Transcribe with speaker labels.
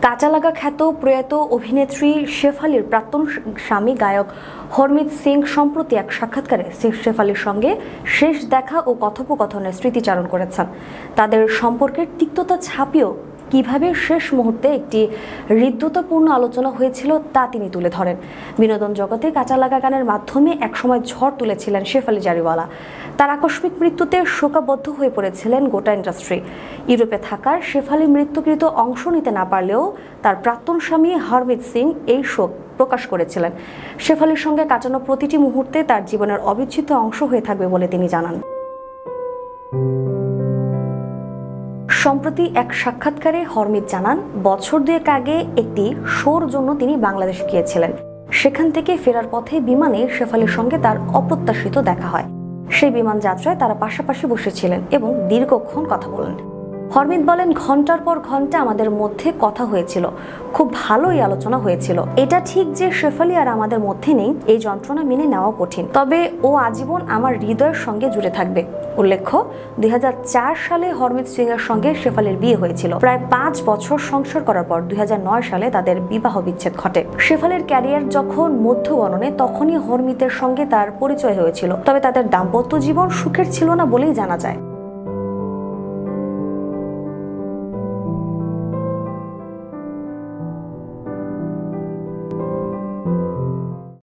Speaker 1: কাঁচালাগা খ্যাত প্রয়াত অভিনেত্রী শেফালির প্রাক্তন স্বামী গায়ক হরমিত সিং সম্প্রতি এক সাক্ষাৎকারে শেফালির সঙ্গে শেষ দেখা ও কথোপকথনের স্মৃতিচারণ করেছেন। তাদের সম্পর্কের তিক্ততা ছাপিয়েও কিভাবে শেষ মুহূর্তে একটি হৃদ্যতাপূর্ণ আলোচনা হয়েছিল তা তিনি তুলে ধরেন। বিনোদন জগতে কাঁচালাগা গানের মাধ্যমে একসময় ঝড় তুলেছিলেন শেফালি জারিওয়ালা। তার আকস্মিক মৃত্যুতে শোকাবদ্ধ হয়ে পড়েছিলেন গোটা ইন্ডাস্ট্রি। ইউরোপে থাকার শেফালি মৃত্যুকৃত অংশ নিতে না পারলেও তার প্রাক্তন স্বামী হরমিত সিং এই শোক প্রকাশ করেছিলেন। শেফালির সঙ্গে কাটানো প্রতিটি মুহূর্তে তার জীবনের অবিচ্ছেদ্য অংশ হয়ে থাকবে বলে তিনি জানান। সম্প্রতি এক সাক্ষাৎকারে হরমিত জানান, বছর দুয়েক আগে একটি শোর জন্য তিনি বাংলাদেশ গিয়েছিলেন। সেখান থেকে ফেরার পথে বিমানে শেফালির সঙ্গে তার অপ্রত্যাশিত দেখা হয়। সেই বিমান যাত্রায় তারা পাশাপাশি বসেছিলেন এবং দীর্ঘক্ষণ কথা বলেন। হরমিত বলেন, ঘন্টার পর ঘন্টা আমাদের মধ্যে কথা হয়েছিল, খুব ভালোই আলোচনা হয়েছিল। এটা ঠিক যে শেফালি আর আমাদের মধ্যে নেই, এই যন্ত্রণা মেনে নেওয়া কঠিন, তবে ও আজীবন আমার হৃদয়ের সঙ্গে জুড়ে থাকবে। উল্লেখ্য, 2004 সালে হরমিত সিং এর সঙ্গে শেফালির বিয়ে হয়েছিল। প্রায় 5 বছর সংসার করার পর 2009 সালে তাদের বিবাহ বিচ্ছেদ ঘটে। শেফালির ক্যারিয়ার যখন মধ্যগণনে তখনই হরমিতের সঙ্গে তার পরিচয় হয়েছিল, তবে তাদের দাম্পত্য জীবন সুখের ছিল না বলেই জানা যায়।